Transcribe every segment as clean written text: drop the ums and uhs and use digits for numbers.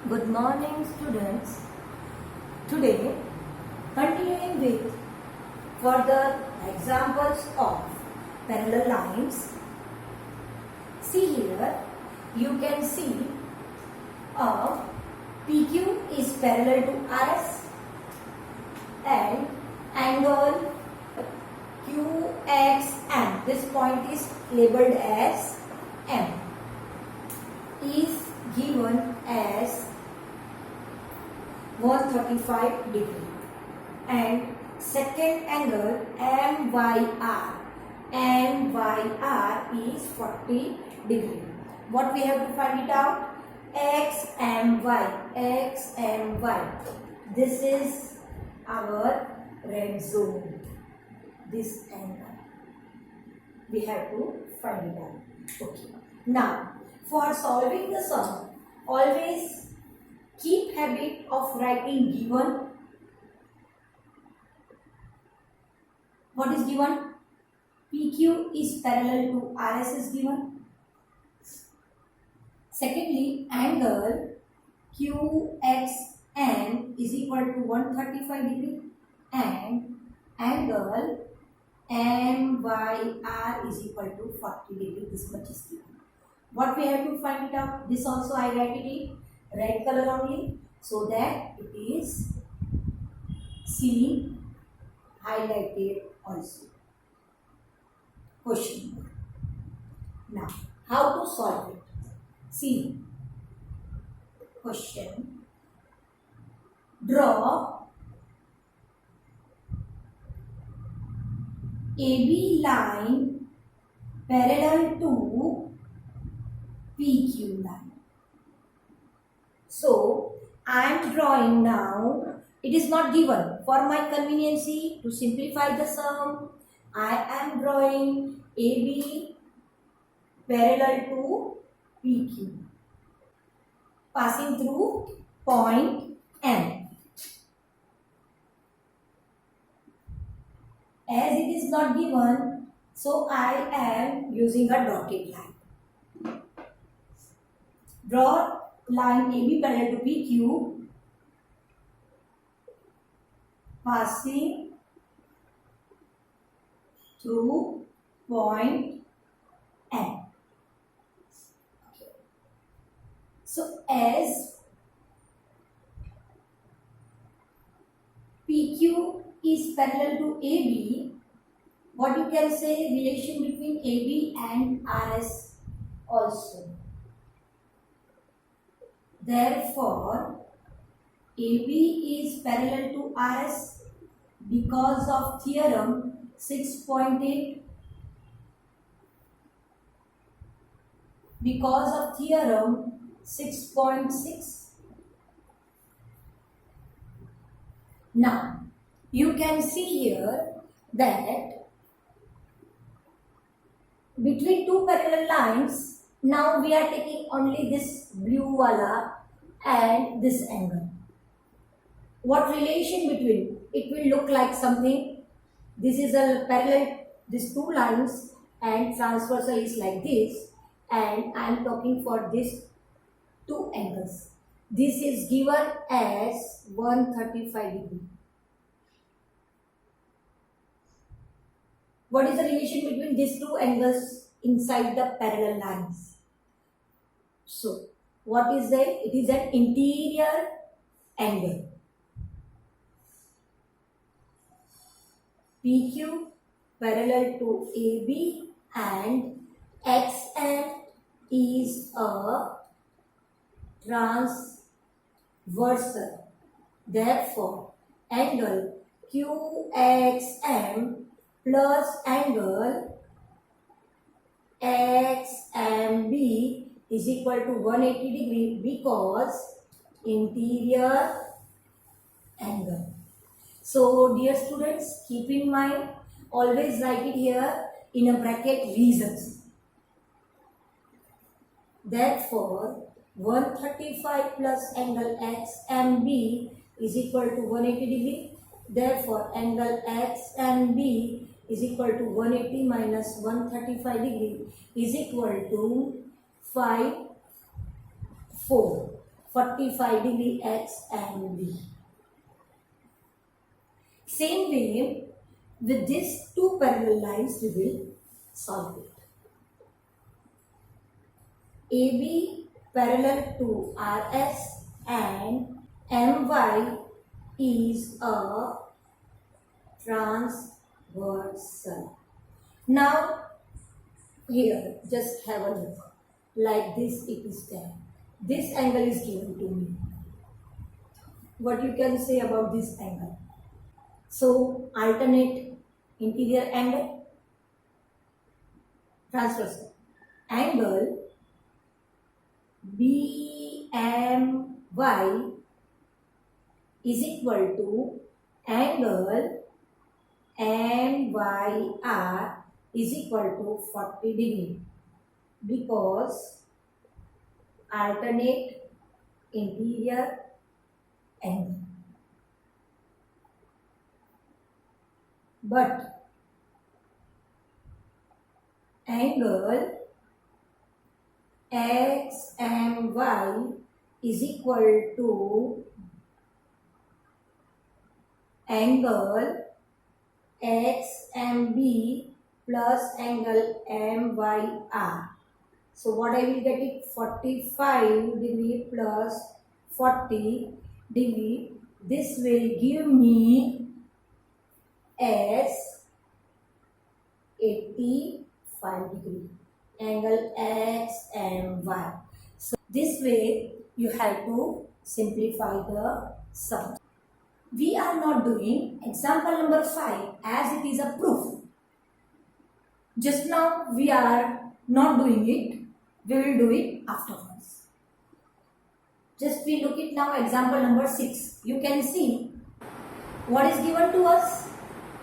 Good morning, students. Today, continuing with further examples of parallel lines. See here, you can see a PQ is parallel to RS and angle QXM. This point is labeled as M. Is given as 135 degree and second angle MYR is 40 degree. What we have to find it out? XMY. This is our red zone. This angle we have to find it out. Okay. Now for solving the sum, always keep habit of writing given. What is given? PQ is parallel to RS is given. Secondly, angle QXN is equal to 135 degree and angle MYR is equal to 40 degree. This much is given. What we have to find it out? This also I write it in red color only so that it is seen highlighted also. Question mark. Now, how to solve it? See, question. Draw AB line parallel to PQ line. So, I am drawing now. It is not given. For my conveniency, to simplify the sum, I am drawing AB parallel to PQ, passing through point M. As it is not given, so I am using a dotted line. Draw line AB parallel to PQ, passing through point M. Okay. So as PQ is parallel to AB, what you can say relation between AB and RS also. Therefore, AB is parallel to RS because of theorem 6.8. Because of theorem 6.6. Now, you can see here that between two parallel lines, now we are taking only this blue wala and this angle. What relation between? It will look like something. This is a parallel, these two lines, and transversal is like this, and I am talking for these two angles. This is given as 135 degree. What is the relation between these two angles inside the parallel lines? So, what is that? It is an interior angle. PQ parallel to AB and XN is a transversal. Therefore, angle QXM plus angle XMB is equal to 180 degree because interior angle. So dear students, keep in mind, always write it here in a bracket reasons. Therefore, 135 plus angle XMB is equal to 180 degree. Therefore, angle XMB is equal to 180 minus 135 degree is equal to 5, 4. 45 degree X and B. Same way, with these two parallel lines, we will solve it. AB parallel to RS and MY is a transversal. Now, here, just have a look. Like this, it is there. This angle is given to me. What you can say about this angle? So, alternate interior angle, transversal. Angle BMY is equal to angle MYR is equal to 40 degree because alternate interior angle. But angle XMY is equal to angle XMB plus angle MYR. So what I will get it 45 degree plus 40 degree. This will give me as 85 degree angle XMY. So this way you have to simplify the sum. We are not doing example number 5 as it is a proof. Just now we are not doing it. We will do it afterwards. Just we look at now example number 6. You can see what is given to us.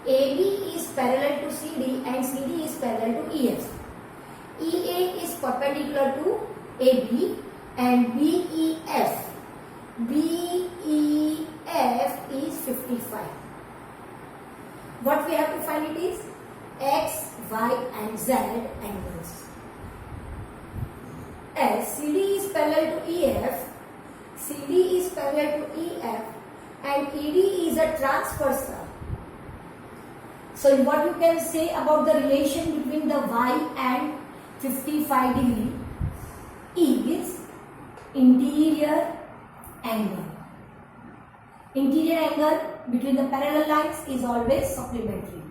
AB is parallel to CD and CD is parallel to EF. EA is perpendicular to AB and BEF. BEF is 55. What we have to find it is X, Y and Z angles. As CD is parallel to EF, CD is parallel to EF and ED is a transversal. So what you can say about the relation between the Y and 55 degree is interior angle. Interior angle between the parallel lines is always supplementary.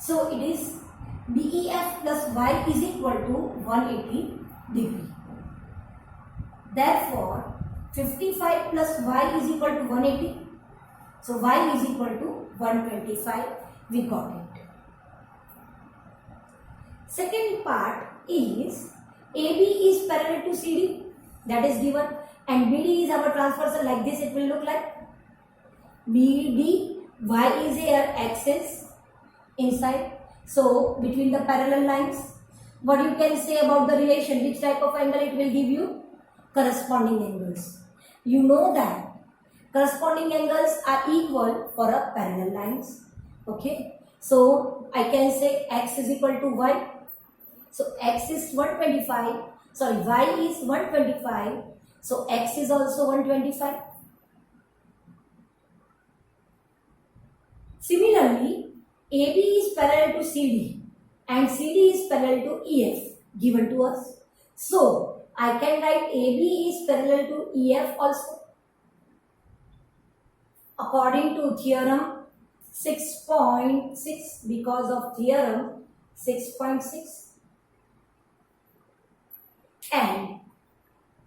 So it is BEF plus Y is equal to 180 degree. Therefore, 55 plus Y is equal to 180. So Y is equal to 125. We got it. Second part is AB is parallel to CD, that is given, and BD is our transversal. Like this it will look like BD, Y is here, X is inside. So between the parallel lines, what you can say about the relation, which type of angle it will give you? Corresponding angles. You know that corresponding angles are equal for a parallel lines. Okay, so I can say X is equal to Y. So X is 125. Sorry, Y is 125. So X is also 125. Similarly, AB is parallel to CD and CD is parallel to EF given to us. So I can write AB is parallel to EF also. According to theorem 6.6, because of theorem 6.6, and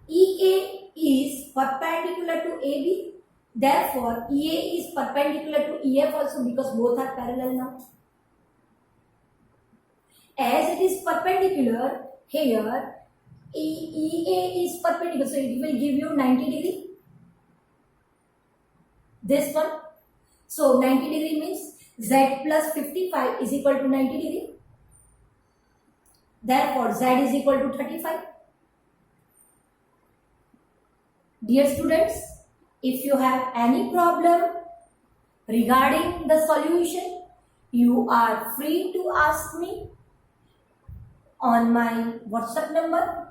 EA is perpendicular to AB, therefore EA is perpendicular to EF also because both are parallel now. As it is perpendicular, here EA is perpendicular, so it will give you 90 degree. This one. So 90 degree means Z plus 55 is equal to 90 degree. Therefore Z is equal to 35. Dear students, if you have any problem regarding the solution, you are free to ask me on my WhatsApp number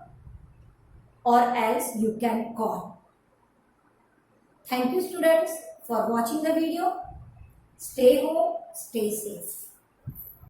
or else you can call. Thank you students for watching the video. Stay home, stay safe.